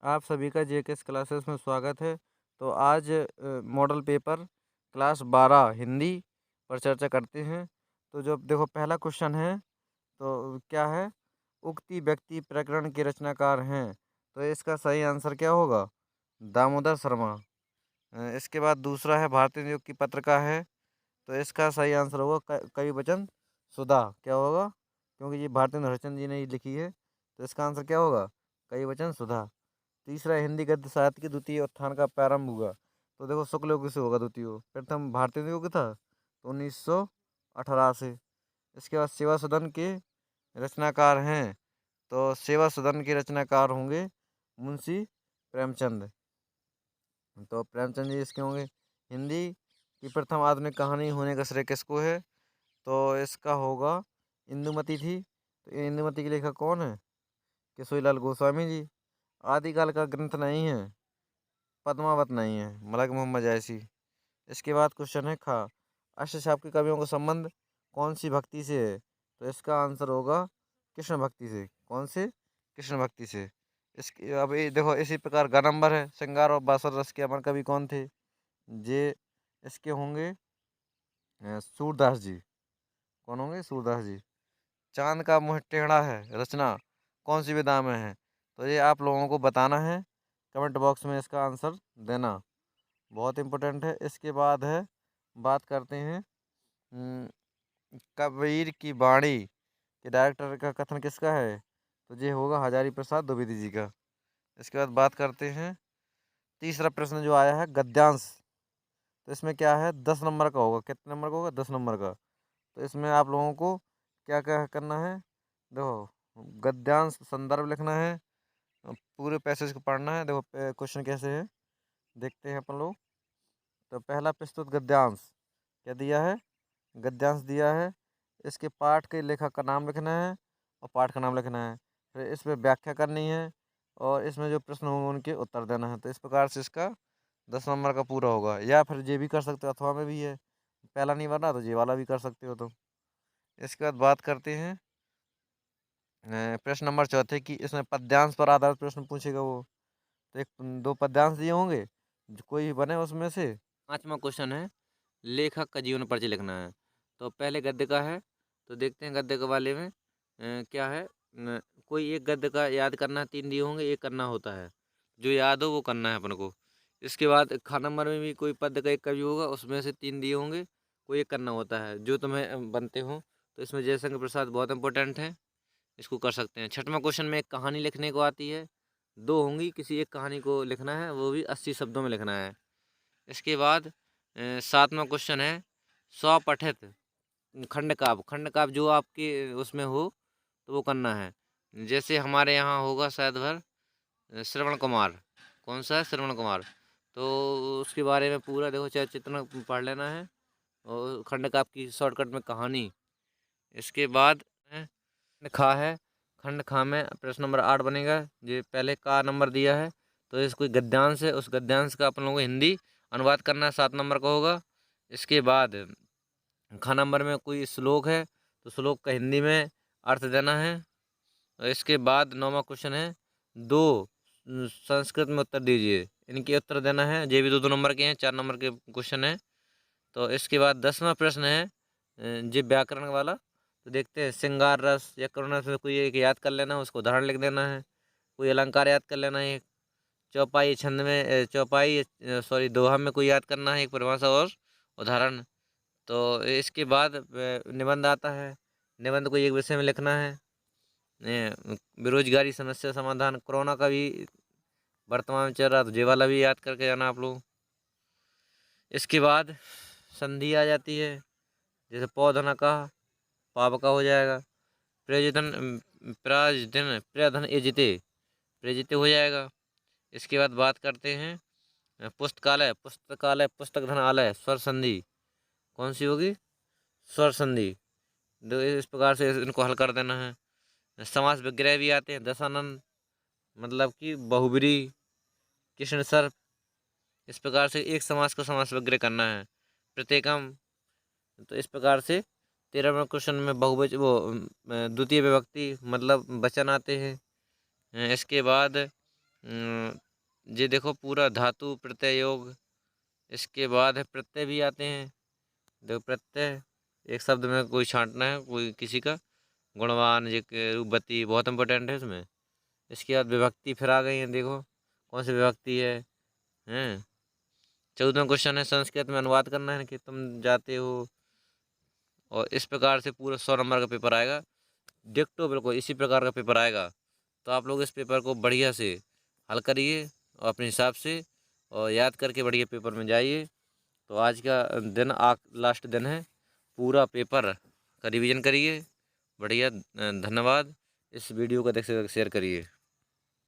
आप सभी का जेकेएस क्लासेस में स्वागत है। तो आज मॉडल पेपर क्लास 12 हिंदी पर चर्चा करते हैं। तो जो देखो पहला क्वेश्चन है, तो क्या है? उक्ति व्यक्ति प्रकरण के रचनाकार हैं। तो इसका सही आंसर क्या होगा? दामोदर शर्मा। इसके बाद दूसरा है भारतीय युग की पत्रिका है। तो इसका सही आंसर होगा कवि वचन सुधा। क्या होगा? क्योंकि ये भारतेंद्र हरिश्चंद्र जी ने ही लिखी है, तो इसका आंसर क्या होगा? कवि वचन सुधा। तीसरा, हिंदी गद्य साहित्य के द्वितीय उत्थान का प्रारंभ हुआ। तो देखो शुक्ल युग से होगा द्वितीय। प्रथम भारतीय युग था तो 1918 से। इसके बाद सेवा सदन के रचनाकार हैं। तो सेवा सदन के रचनाकार होंगे मुंशी प्रेमचंद। तो प्रेमचंद जी इसके होंगे। हिंदी की प्रथम आधुनिक कहानी होने का श्रेय किसको है? तो इसका होगा इंदुमती थी। तो ये इंदुमती के लेखक कौन है? केशरीलाल गोस्वामी जी। आदिकाल का ग्रंथ नहीं है, पद्मावत नहीं है, मलक मोहम्मद जैसी। इसके बाद क्वेश्चन है खा, अष्टशाप के कवियों का संबंध कौन सी भक्ति से है? तो इसका आंसर होगा कृष्ण भक्ति से। कौन से? कृष्ण भक्ति से। इसके अब ये देखो इसी प्रकार का नंबर है, श्रृंगार और बासर रस के अमर कवि कौन थे? जे इसके होंगे सूरदास जी। कौन होंगे? सूरदास जी। चांद का मुंह टेढ़ा है रचना कौन सी विधा में है? तो ये आप लोगों को बताना है, कमेंट बॉक्स में इसका आंसर देना, बहुत इंपॉर्टेंट है। इसके बाद है, बात करते हैं कबीर की बाणी के डायरेक्टर का कथन किसका है? तो ये होगा हजारी प्रसाद द्विवेदी जी का। इसके बाद बात करते हैं, तीसरा प्रश्न जो आया है गद्यांश। तो इसमें क्या है? 10 नंबर का होगा। कितने नंबर का होगा? 10 नंबर का। तो इसमें आप लोगों को क्या क्या करना है? देखो गद्यांश संदर्भ लिखना है, पूरे पैसेज को पढ़ना है। देखो क्वेश्चन कैसे है देखते हैं अपन लोग। तो पहला प्रस्तुत गद्यांश क्या दिया है? गद्यांश दिया है। इसके पाठ के लेखक का नाम लिखना है और पाठ का नाम लिखना है। फिर इसमें व्याख्या करनी है और इसमें जो प्रश्न होंगे उनके उत्तर देना है। तो इस प्रकार से इसका 10 नंबर का पूरा होगा। या फिर ये भी कर सकते हो, अथवा में भी है, पहला नहीं बना तो ये वाला भी कर सकते हो। तो इसके बाद बात करते हैं प्रश्न नंबर चौथे की। इसमें पद्यांश पर आधारित प्रश्न पूछेगा वो। तो एक दो पद्यांश दिए होंगे, जो कोई भी बने उसमें से। पांचवा क्वेश्चन है, लेखक का जीवन परिचय लिखना है। तो पहले गद्य का है, तो देखते हैं गद्य के वाले में क्या है। कोई एक गद्य का याद करना है, 3 दिए होंगे, एक करना होता है, जो याद हो वो करना है अपन को। इसके बाद खा नंबर में भी कोई पद का एक कवि होगा, उसमें से 3 दिए होंगे, कोई एक करना होता है, जो तुम्हें बनते हो। तो इसमें जयशंकर प्रसाद बहुत इंपॉर्टेंट है, इसको कर सकते हैं। छठवां क्वेश्चन में एक कहानी लिखने को आती है, 2 होंगी, किसी एक कहानी को लिखना है, वो भी 80 शब्दों में लिखना है। इसके बाद सातवां क्वेश्चन है, स्वपठित खंड काव्य जो आपके उसमें हो तो वो करना है। जैसे हमारे यहाँ होगा शायद भर श्रवण कुमार। कौन सा है? श्रवण कुमार। तो उसके बारे में पूरा देखो, चाहे जितना पढ़ लेना है, और खंड काव्य की शॉर्टकट में कहानी। इसके बाद है खा है, खंड खा में प्रश्न नंबर 8 बनेगा। ये पहले का नंबर दिया है, तो इस कोई गद्यांश है, उस गद्यांश का अपन लोगों को हिंदी अनुवाद करना है, 7 नंबर का होगा। इसके बाद खा नंबर में कोई श्लोक है, तो श्लोक का हिंदी में अर्थ देना है। और इसके बाद 9वां क्वेश्चन है, 2 संस्कृत में उत्तर दीजिए, इनके उत्तर देना है। ये भी 2-2 नंबर के हैं, 4 नंबर के क्वेश्चन है। तो इसके बाद 10वां प्रश्न है जी व्याकरण वाला। तो देखते हैं, श्रृंगार रस या करुणा रस में कोई एक याद कर लेना है, उसको उदाहरण लिख देना है। कोई अलंकार याद कर लेना है, एक चौपाई छंद में चौपाई सॉरी दोहा में कोई याद करना है, एक परिभाषा और उदाहरण। तो इसके बाद निबंध आता है, निबंध को एक विषय में लिखना है। बेरोजगारी समस्या समाधान, कोरोना का भी वर्तमान में चल रहा, तो ये वाला भी याद करके जाना आप लोग। इसके बाद संधि आ जाती है, जैसे पौधन का पाप का हो जाएगा। प्रयोजन प्राजधन प्रधन एजिते प्रेजिते हो जाएगा। इसके बाद बात करते हैं पुस्तकालय पुस्तक धन आलय, स्वर संधि कौन सी होगी? स्वर संधि। इस प्रकार से इनको हल कर देना है। समास विग्रह भी आते हैं, दशानन मतलब कि बहुब्री, कृष्ण सर। इस प्रकार से एक समास को समास विग्रह करना है, प्रत्येकम। तो इस प्रकार से 13वें क्वेश्चन में बहुवचन वो द्वितीय विभक्ति मतलब वचन आते हैं। इसके बाद ये देखो पूरा धातु प्रत्यय योग, इसके बाद है प्रत्यय भी आते हैं। देखो प्रत्यय, एक शब्द में कोई छांटना है कोई किसी का, गुणवान, ये रूपवती बहुत इंपॉर्टेंट है इसमें। इसके बाद विभक्ति फिर आ गई है, देखो कौन सी विभक्ति है। हैं 14वां क्वेश्चन है संस्कृत में अनुवाद करना है कि तुम जाते हो, और इस प्रकार से पूरा 100 नंबर का पेपर आएगा। डिक्टो बिल्कुल इसी प्रकार का पेपर आएगा। तो आप लोग इस पेपर को बढ़िया से हल करिए और अपने हिसाब से, और याद करके बढ़िया पेपर में जाइए। तो आज का दिन लास्ट दिन है, पूरा पेपर का रिवीजन करिए। बढ़िया, धन्यवाद। इस वीडियो को देख शेयर करिए।